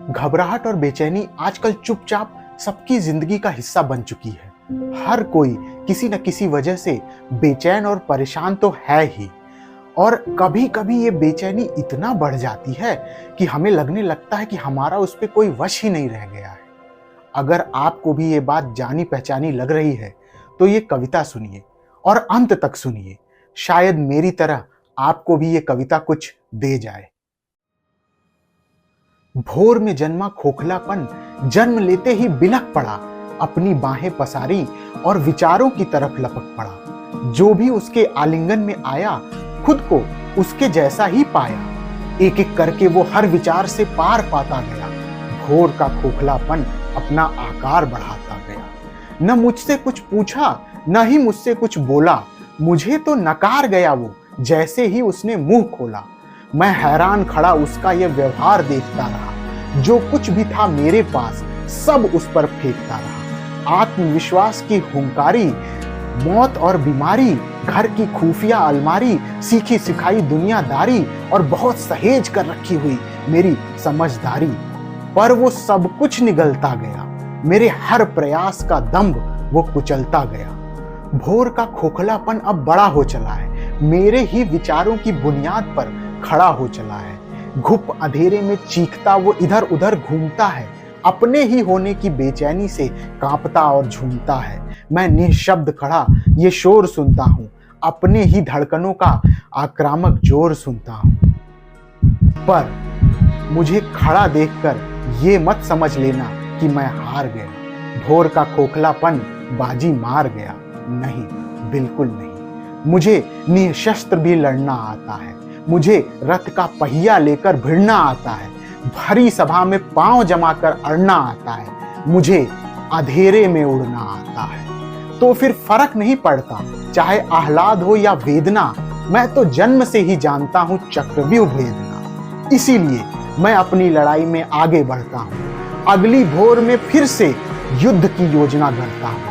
घबराहट और बेचैनी आजकल चुपचाप सबकी जिंदगी का हिस्सा बन चुकी है। हर कोई किसी न किसी वजह से बेचैन और परेशान तो है ही, और कभी कभी ये बेचैनी इतना बढ़ जाती है कि हमें लगने लगता है कि हमारा उस पर कोई वश ही नहीं रह गया है। अगर आपको भी ये बात जानी पहचानी लग रही है तो ये कविता सुनिए और अंत तक सुनिए। शायद मेरी तरह आपको भी ये कविता कुछ दे जाए। भोर में जन्मा खोखलापन जन्म लेते ही बिलख पड़ा, अपनी बाहें पसारी और विचारों की तरफ लपक पड़ा। जो भी उसके आलिंगन में आया खुद को उसके जैसा ही पाया। एक एक करके वो हर विचार से पार पाता गया। भोर का खोखलापन अपना आकार बढ़ाता गया। न मुझसे कुछ पूछा न ही मुझसे कुछ बोला, मुझे तो नकार गया वो जैसे ही उसने मुंह खोला। मैं हैरान खड़ा उसका ये व्यवहार देखता रहा। जो कुछ भी था मेरे पास सब उस पर फेंकता रहा। आत्मविश्वास की हुंकारी, मौत और बीमारी, घर की खुफिया अलमारी, सीखी सिखाई दुनियादारी और बहुत सहेज कर रखी हुई मेरी समझदारी। पर वो सब कुछ निगलता गया, मेरे हर प्रयास का दंभ वो कुचलता गया। भोर का खोखलापन अब बड़ा हो चला है, मेरे ही विचारों की बुनियाद पर खड़ा हो चला है। घुप अंधेरे में चीखता वो इधर उधर घूमता है, अपने ही होने की बेचैनी से कांपता और झूमता है। मैं निःशब्द खड़ा ये शोर सुनता हूँ, अपने ही धड़कनों का आक्रामक जोर सुनता हूँ। पर मुझे खड़ा देखकर ये मत समझ लेना कि मैं हार गया। भोर का खोखलापन बाजी मार गया, नहीं, बिल्कुल नहीं। मुझे निशस्त्र भी लड़ना आता है, मुझे रथ का पहिया लेकर भिड़ना आता है, भरी सभा में पांव जमाकर अड़ना आता है, मुझे अंधेरे में उड़ना आता है। तो फिर फर्क नहीं पड़ता चाहे आह्लाद हो या वेदना, मैं तो जन्म से ही जानता हूं चक्रव्यूह भेदना। इसीलिए मैं अपनी लड़ाई में आगे बढ़ता हूं, अगली भोर में फिर से युद्ध की योजना गढ़ता हूं।